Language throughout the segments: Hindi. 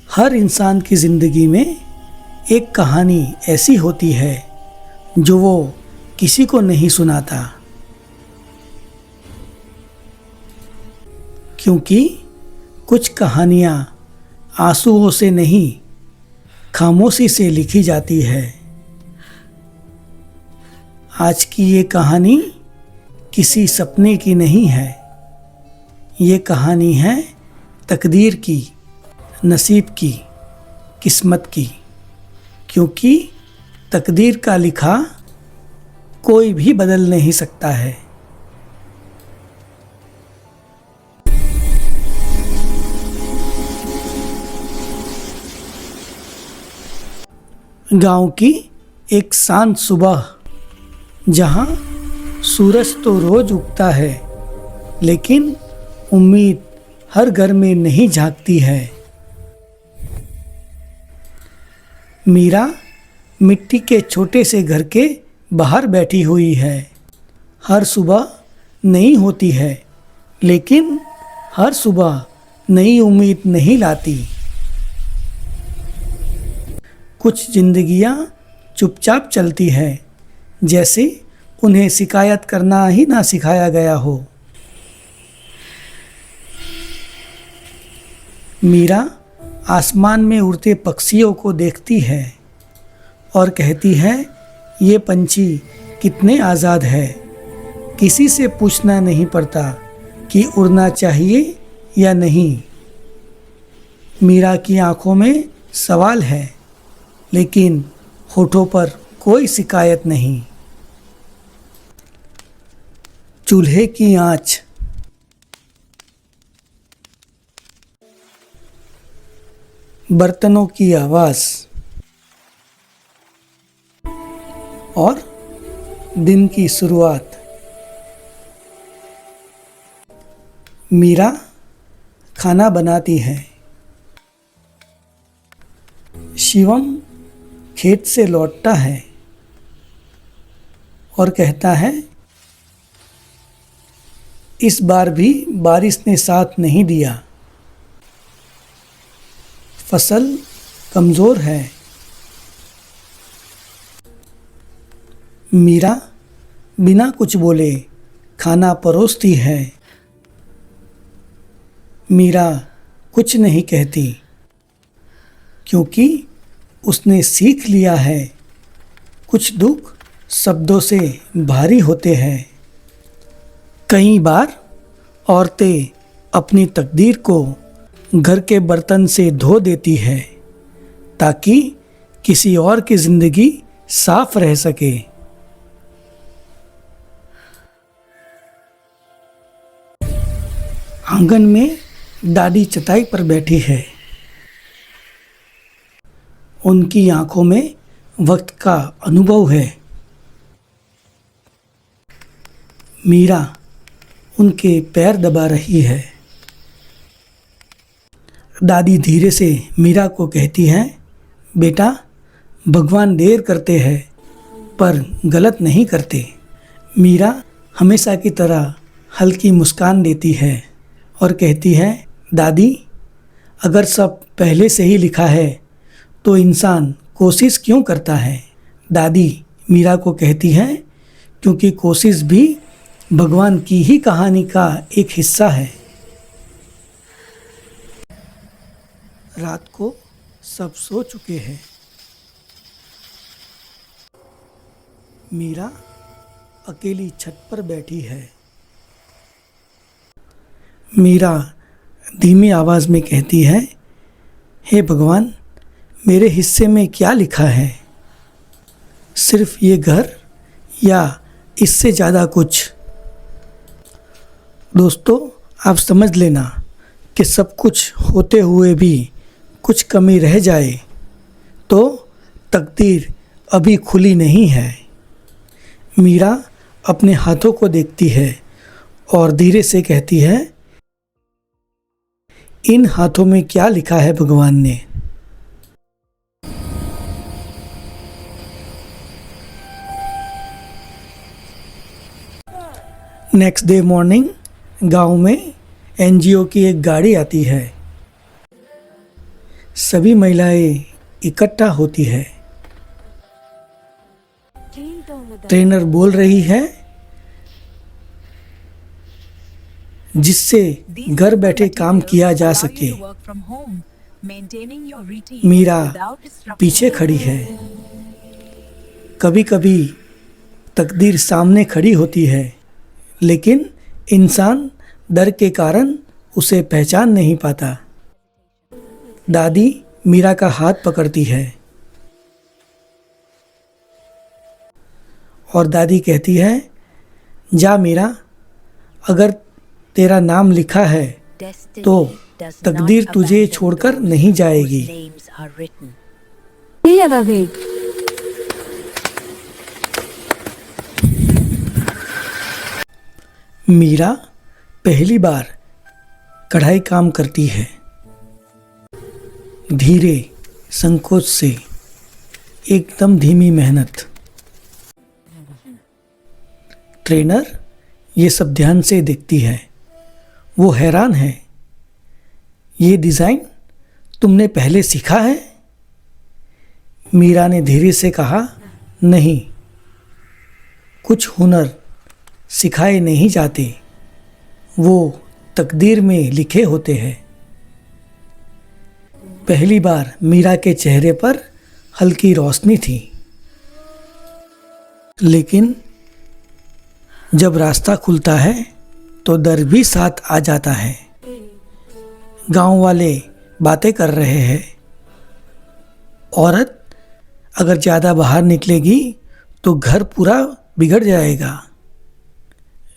हर इंसान की ज़िंदगी में एक कहानी ऐसी होती है जो वो किसी को नहीं सुनाता, क्योंकि कुछ कहानियाँ आंसुओं से नहीं, खामोशी से लिखी जाती है। आज की ये कहानी किसी सपने की नहीं है, ये कहानी है तकदीर की, नसीब की, किस्मत की। क्योंकि तकदीर का लिखा कोई भी बदल नहीं सकता है। गांव की एक शांत सुबह, जहां सूरज तो रोज उगता है, लेकिन उम्मीद हर घर में नहीं झांकती है। मीरा मिट्टी के छोटे से घर के बाहर बैठी हुई है। हर सुबह नई होती है, लेकिन हर सुबह नई उम्मीद नहीं लाती। कुछ जिंदगियां चुपचाप चलती है, जैसे उन्हें शिकायत करना ही ना सिखाया गया हो। मीरा आसमान में उड़ते पक्षियों को देखती है और कहती है, ये पंछी कितने आज़ाद है। किसी से पूछना नहीं पड़ता कि उड़ना चाहिए या नहीं। मीरा की आंखों में सवाल है, लेकिन होठों पर कोई शिकायत नहीं। चूल्हे की आंच, बर्तनों की आवाज़ और दिन की शुरुआत। मीरा खाना बनाती है। शिवम खेत से लौटता है और कहता है, इस बार भी बारिश ने साथ नहीं दिया। फसल कमज़ोर है। मीरा बिना कुछ बोले खाना परोसती है। मीरा कुछ नहीं कहती, क्योंकि उसने सीख लिया है, कुछ दुख शब्दों से भारी होते हैं। कई बार औरतें अपनी तकदीर को घर के बर्तन से धो देती है, ताकि किसी और की जिंदगी साफ रह सके। आंगन में दादी चटाई पर बैठी है। उनकी आंखों में वक्त का अनुभव है। मीरा उनके पैर दबा रही है। दादी धीरे से मीरा को कहती है, बेटा, भगवान देर करते हैं पर गलत नहीं करते। मीरा हमेशा की तरह हल्की मुस्कान देती है और कहती है, दादी, अगर सब पहले से ही लिखा है तो इंसान कोशिश क्यों करता है। दादी मीरा को कहती है, क्योंकि कोशिश भी भगवान की ही कहानी का एक हिस्सा है। रात को सब सो चुके हैं। मीरा अकेली छत पर बैठी है। मीरा धीमी आवाज़ में कहती है, हे भगवान, मेरे हिस्से में क्या लिखा है। सिर्फ ये घर या इससे ज़्यादा कुछ। दोस्तों, आप समझ लेना कि सब कुछ होते हुए भी कुछ कमी रह जाए तो तकदीर अभी खुली नहीं है। मीरा अपने हाथों को देखती है और धीरे से कहती है, इन हाथों में क्या लिखा है भगवान ने। नेक्स्ट डे मॉर्निंग गांव में एनजीओ की एक गाड़ी आती है। सभी महिलाएं इकट्ठा होती है। ट्रेनर बोल रही है, जिससे घर बैठे काम किया जा सके। मीरा पीछे खड़ी है। कभी कभी तकदीर सामने खड़ी होती है, लेकिन इंसान डर के कारण उसे पहचान नहीं पाता। दादी मीरा का हाथ पकड़ती है और दादी कहती है, जा मीरा, अगर तेरा नाम लिखा है तो तकदीर तुझे छोड़कर नहीं जाएगी। मीरा पहली बार कढ़ाई काम करती है। धीरे, संकोच से, एकदम धीमी मेहनत। ट्रेनर ये सब ध्यान से देखती है। वो हैरान है। ये डिज़ाइन तुमने पहले सीखा है? मीरा ने धीरे से कहा, नहीं, कुछ हुनर सिखाए नहीं जाते, वो तकदीर में लिखे होते हैं। पहली बार मीरा के चेहरे पर हल्की रोशनी थी, लेकिन जब रास्ता खुलता है तो डर भी साथ आ जाता है। गांव वाले बातें कर रहे हैं। औरत अगर ज़्यादा बाहर निकलेगी तो घर पूरा बिगड़ जाएगा।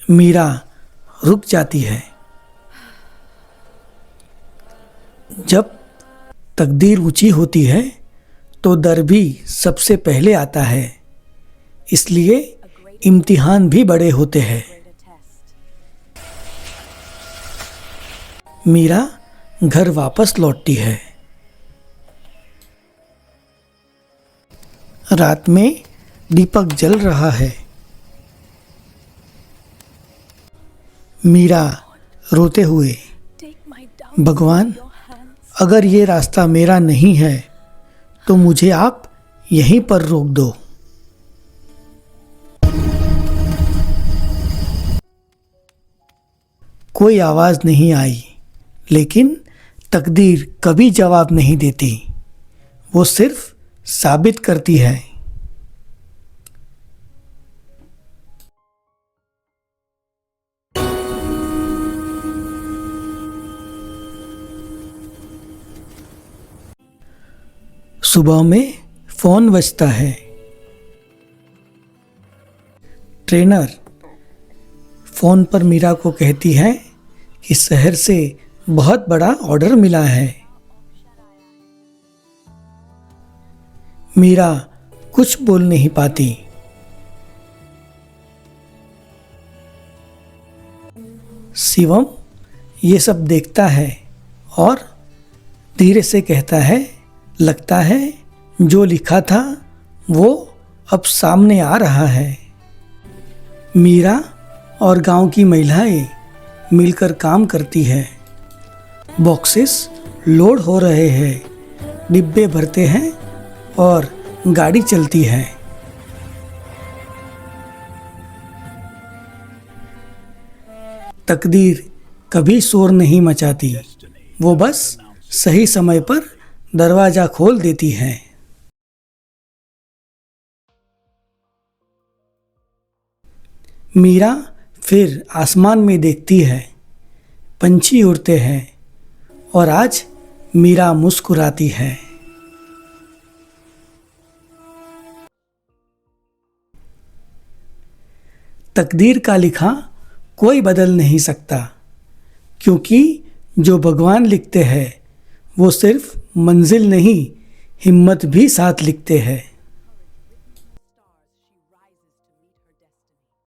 मीरा रुक जाती है। जब तकदीर ऊंची होती है तो डर भी सबसे पहले आता है, इसलिए इम्तिहान भी बड़े होते हैं। मीरा घर वापस लौटती है। रात में दीपक जल रहा है। मीरा रोते हुए, भगवान, अगर ये रास्ता मेरा नहीं है तो मुझे आप यहीं पर रोक दो। कोई आवाज़ नहीं आई, लेकिन तकदीर कभी जवाब नहीं देती। वो सिर्फ साबित करती है। सुबह में फोन बजता है। ट्रेनर फोन पर मीरा को कहती है कि शहर से बहुत बड़ा ऑर्डर मिला है। मीरा कुछ बोल नहीं पाती। शिवम ये सब देखता है और धीरे से कहता है, लगता है जो लिखा था वो अब सामने आ रहा है। मीरा और गांव की महिलाएं मिलकर काम करती है। बॉक्सेस लोड हो रहे हैं, डिब्बे भरते हैं और गाड़ी चलती है। तकदीर कभी शोर नहीं मचाती, वो बस सही समय पर दरवाजा खोल देती है। मीरा फिर आसमान में देखती है। पंछी उड़ते हैं और आज मीरा मुस्कुराती है। तकदीर का लिखा कोई बदल नहीं सकता, क्योंकि जो भगवान लिखते हैं वो सिर्फ मंजिल नहीं, हिम्मत भी साथ लिखते हैं।